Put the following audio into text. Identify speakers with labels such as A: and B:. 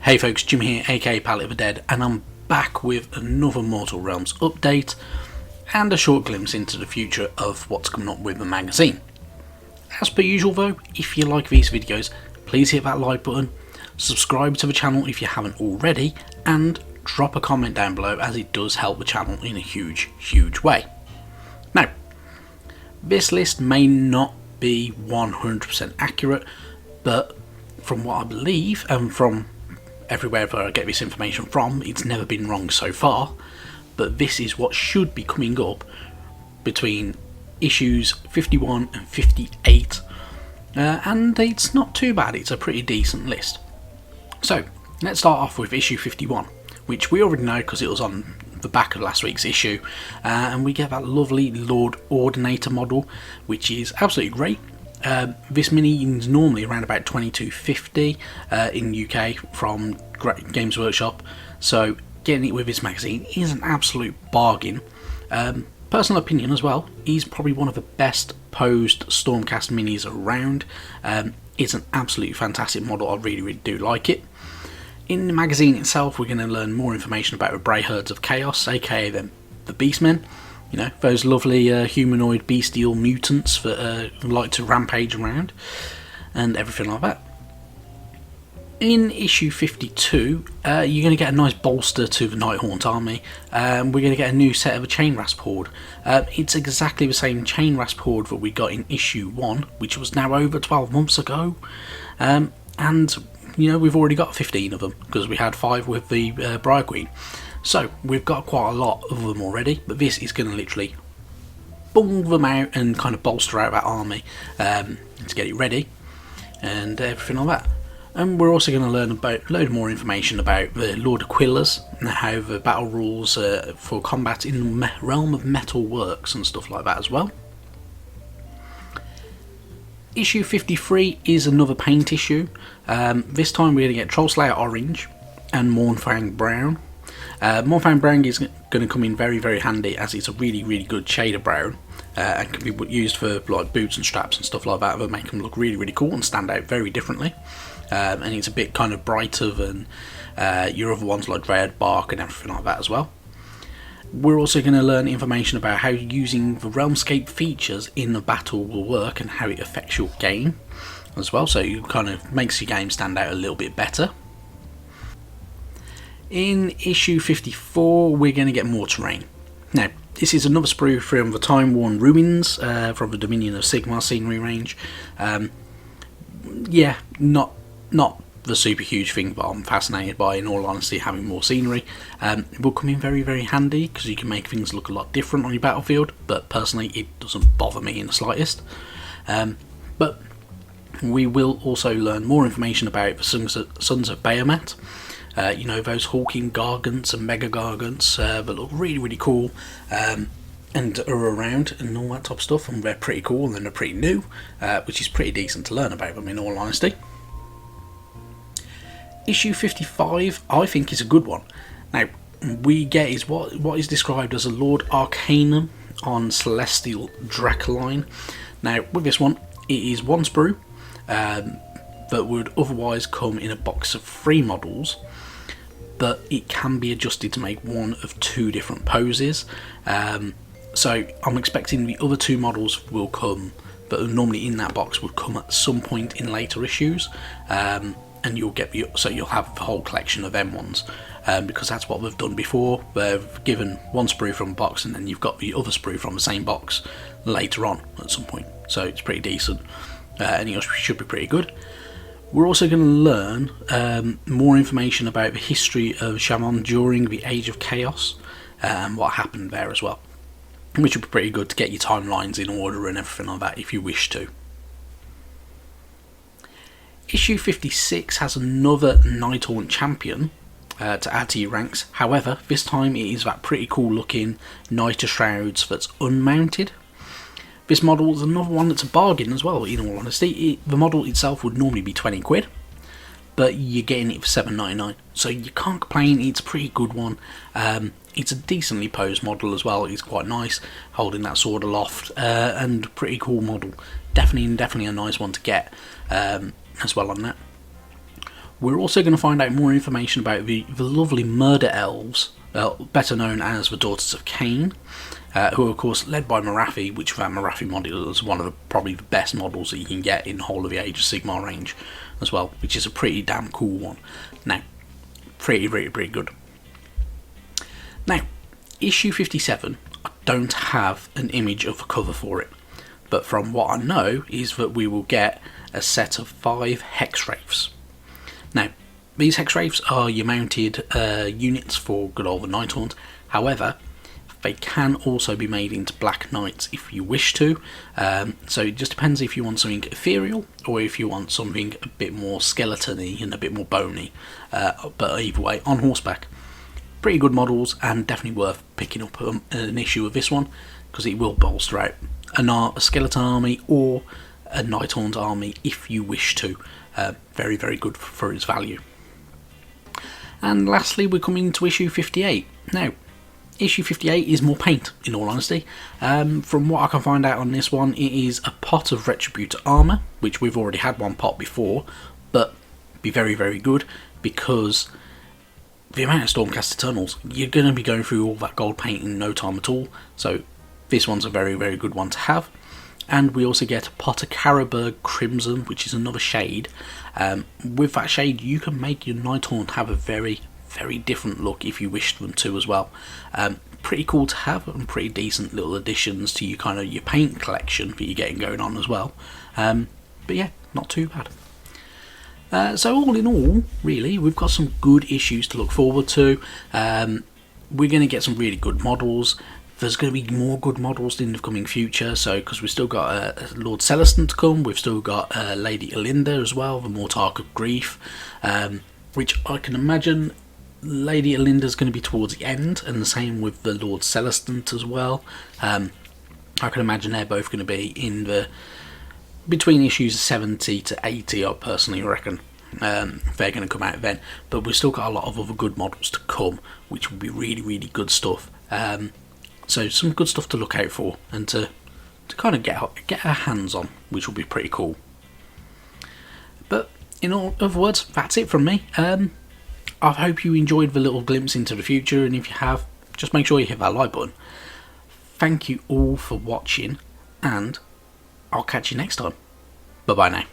A: Hey folks, Jim here, aka Palette of the Dead, and I'm back with another Mortal Realms update and a short glimpse into the future of what's coming up with the magazine. As per usual though, if you like these videos, please hit that like button, subscribe to the channel if you haven't already, and drop a comment down below as it does help the channel in a huge way. Now, this list may not be 100% accurate, but from what I believe and from everywhere that I get this information from, it's never been wrong so far. But this is what should be coming up between issues 51 and 58, and it's not too bad. It's a pretty decent list. So let's start off with issue 51, which we already know because it was on the back of last week's issue, and we get that lovely Lord Ordinator model, which is absolutely great. This mini is normally around about $22.50 in UK from Games Workshop, so getting it with this magazine is an absolute bargain. Personal opinion as well, he's probably one of the best posed Stormcast minis around. It's an absolutely fantastic model. I really do like it. In the magazine itself, we're going to learn more information about the Bray Herds of Chaos, aka the Beastmen. You know, those lovely humanoid bestial mutants that like to rampage around and everything like that. In issue 52, you're going to get a nice bolster to the Nighthaunt army. We're going to get a new set of a Chain Rasp Horde. It's exactly the same Chain Rasp Horde that we got in issue 1, which was now over 12 months ago. And, you know, we've already got 15 of them because we had 5 with the Briar Queen. So we've got quite a lot of them already, but this is going to literally bung them out and kind of bolster out that army to get it ready and everything like that. And we're also going to learn about a load more information about the Lord Aquillas and how the battle rules for combat in the realm of metal works and stuff like that as well. Issue 53 is another paint issue. This time we're going to get Trollslayer Orange and Mournfang Brown. Mournfang Brown is going to come in very handy as it's a really good shade of brown and can be used for like boots and straps and stuff like that that make them look really cool and stand out very differently. And it's a bit kind of brighter than your other ones like Dread, Bark and everything like that as well. We're also going to learn information about how using the Realmscape features in the battle will work and how it affects your game as well, so it kind of makes your game stand out a little bit better. In issue 54, we're going to get more terrain. Now, this is another sprue from the Time-Worn Ruins from the Dominion of Sigmar scenery range. Yeah, not the super huge thing, but I'm fascinated by, in all honesty, having more scenery. It will come in very handy because you can make things look a lot different on your battlefield, but personally it doesn't bother me in the slightest. But we will also learn more information about the Sons of Bahamut. You know, those hulking Gargants and Mega Gargants that look really cool and are around and all that type of stuff, and they're pretty cool and they're pretty new, which is pretty decent to learn about them in all honesty. Issue 55 I think is a good one. Now we get is what is described as a Lord Arcanum on Celestial Dracoline. Now with this one, it is one sprue that would otherwise come in a box of 3 models, but it can be adjusted to make one of 2 different poses. So I'm expecting the other 2 models will come, but normally in that box would come at some point in later issues, and you'll have the whole collection of them ones, because that's what they've done before. They've given one sprue from a box and then you've got the other sprue from the same box later on at some point, so it's pretty decent, and it should be pretty good. We're also going to learn more information about the history of Shaman during the Age of Chaos and what happened there as well, which would be pretty good to get your timelines in order and everything like that if you wish to. Issue 56 has another Nighthaunt champion to add to your ranks. However, this time it is that pretty cool looking Knight of Shrouds that's unmounted. This model is another one that's a bargain as well, in all honesty. The model itself would normally be 20 quid, but you're getting it for $7.99, so you can't complain. It's a pretty good one. It's a decently posed model as well. It's quite nice, holding that sword aloft, and pretty cool model. Definitely a nice one to get as well on that. We're also going to find out more information about the lovely murder elves, better known as the Daughters of Cain, who are of course led by Marathi, which that Marathi model is one of probably the best models that you can get in the whole of the Age of Sigmar range as well, which is a pretty damn cool one. Now, pretty good. Now, issue 57, I don't have an image of a cover for it, but from what I know is that we will get a set of 5 Hex Wraiths. Now, these Hex Wraiths are your mounted units for good old Nighthaunt. However, they can also be made into Black Knights if you wish to. So it just depends if you want something ethereal or if you want something a bit more skeleton-y and a bit more bony. But either way, on horseback. Pretty good models and definitely worth picking up an issue of this one, because it will bolster out a skeleton army or a Nighthaunt army if you wish to. Very, very good for its value. And lastly, we're coming to issue 58. Now, issue 58 is more paint, in all honesty. From what I can find out on this one, it is a pot of Retributor armour, which we've already had one pot before, but be very, very good, because the amount of Stormcast Eternals, you're going to be going through all that gold paint in no time at all, so this one's a very, very good one to have. And we also get a pot of Caraberg Crimson, which is another shade. With that shade, you can make your Nighthaunt have a very, very different look if you wish them to as well. Pretty cool to have, and pretty decent little additions to your kind of your paint collection that you're getting going on as well. But yeah, not too bad. So all in all, really, we've got some good issues to look forward to. We're going to get some really good models. There's going to be more good models in the coming future, so because we've still got Lord Celestin to come, we've still got Lady Elinda as well, the Mortarch of Grief, which I can imagine Lady Elinda's going to be towards the end, and the same with the Lord Celestin as well. I can imagine they're both going to be in the between issues 70 to 80, I personally reckon. They're going to come out then, but we've still got a lot of other good models to come, which will be really, really good stuff. So some good stuff to look out for and to kind of get our hands on, which will be pretty cool. But in all other words, that's it from me. I hope you enjoyed the little glimpse into the future, and if you have, just make sure you hit that like button. Thank you all for watching, and I'll catch you next time. Bye bye now.